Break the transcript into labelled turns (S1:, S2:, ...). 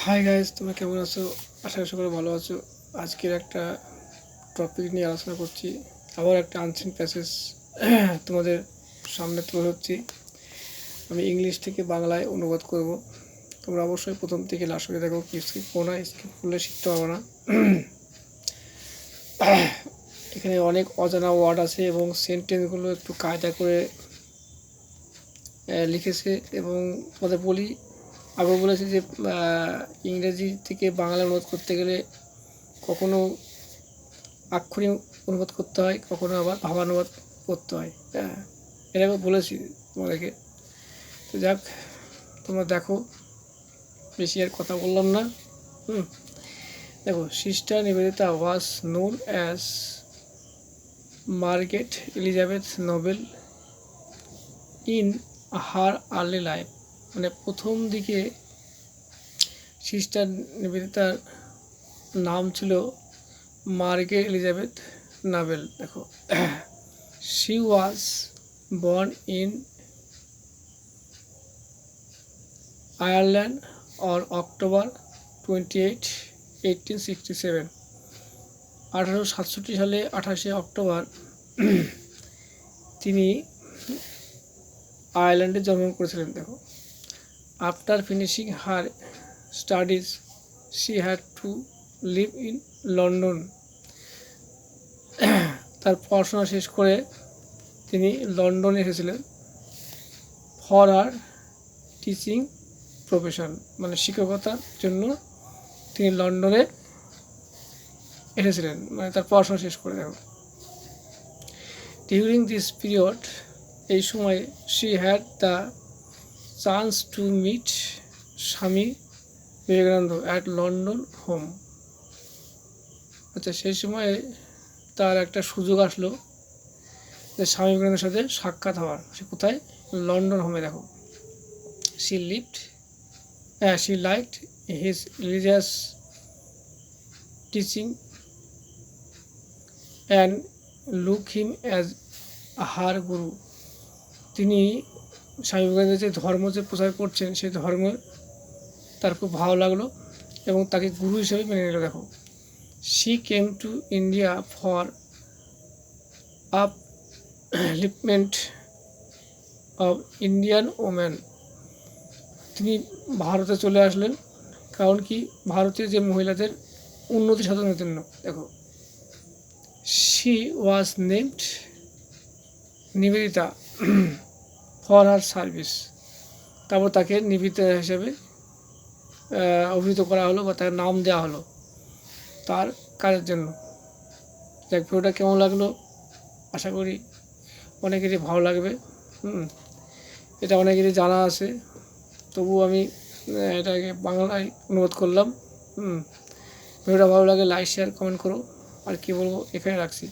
S1: Hi guys, তোমরা কেমন আছো? আশা করি সকলে ভালো আছো। আজকের একটা টপিক নিয়ে আলোচনা করছি। আবার একটা আনসিন প্যাসেজ তোমাদের সামনে তুলে ধরছি। আমি ইংলিশ থেকে বাংলায় অনুবাদ করব। তোমরা অবশ্যই প্রথম থেকে লাস্ট করে দেখো, কি স্কিপ করো না, স্কিপ করলে শিখতে পারবো না। এখানে অনেক অজানা ওয়ার্ড আছে এবং সেন্টেন্সগুলো একটু কায়দা করে লিখেছে। এবং তোমাদের বলি, আগে বলেছি যে ইংরেজি থেকে বাংলা অনুবাদ করতে গেলে কখনো আক্ষরিক অনুবাদ করতে হয়, কখনো আবার ভাবানুবাদ করতে হয়। এটা আমি বলেছি তোমাদেরকে। তো যাক, তোমরা দেখো, বেশি আর কথা বললাম না। দেখো, sister Nivedita was known as Margaret Elizabeth Nobel in her early life. মানে প্রথম দিকে সিস্টার নিবেদিতার নাম ছিল মার্গারেট এলিজাবেথ নোবেল। দেখো, she was born in Ireland on October 28, 1867। 1867 সালে 28শে অক্টোবর তিনি আয়ারল্যান্ডে জন্মগ্রহণ করেছিলেন। দেখো, after finishing her studies she had to live in London. তার পড়াশোনা শেষ করে তিনি লন্ডনে এসেছিলেন ফর আর টিচিং প্রফেশন, মানে শিক্ষকতার জন্য তিনি লন্ডনে এসেছিলেন, মানে তার পড়াশোনা শেষ করে। দেখো, ডিউরিং দিস পিরিয়ড, এই সময় she had the chance to meet Swami Vivekananda at London home. আচ্ছা, সেই সময় তার একটা সুযোগ আসলো যে স্বামী বিবেকানন্দের সাথে সাক্ষাৎ হওয়ার। সে কোথায়? লন্ডন হোমে। দেখো, she liked his religious teaching and looked him as her guru। তিনি স্বামী বিবেকানন্দের যে ধর্ম যে প্রচার করছেন, সেই ধর্ম তার খুব ভালো লাগলো এবং তাকে গুরু হিসেবে মেনে নিল। দেখো, she came to India for upliftment of Indian women। তিনি ভারতে চলে আসলেন কারণ কি? ভারতীয় যে মহিলাদের উন্নতি সাধনের জন্য। দেখো, she was named Nivedita for her service. তারপর তাকে নিবেদিতা হিসেবে অভিহিত করা হলো বা তার নাম দেওয়া হলো তার কাজের জন্য। দেখ, ভিডিওটা কেমন লাগলো? আশা করি অনেকেরই ভালো লাগবে। এটা অনেকেরই জানা আছে, তবু আমি এটাকে বাংলায় অনুবাদ করলাম। ভিডিওটা ভালো লাগে লাইক শেয়ার কমেন্ট করো। আর কি বলবো, এখানে রাখছি।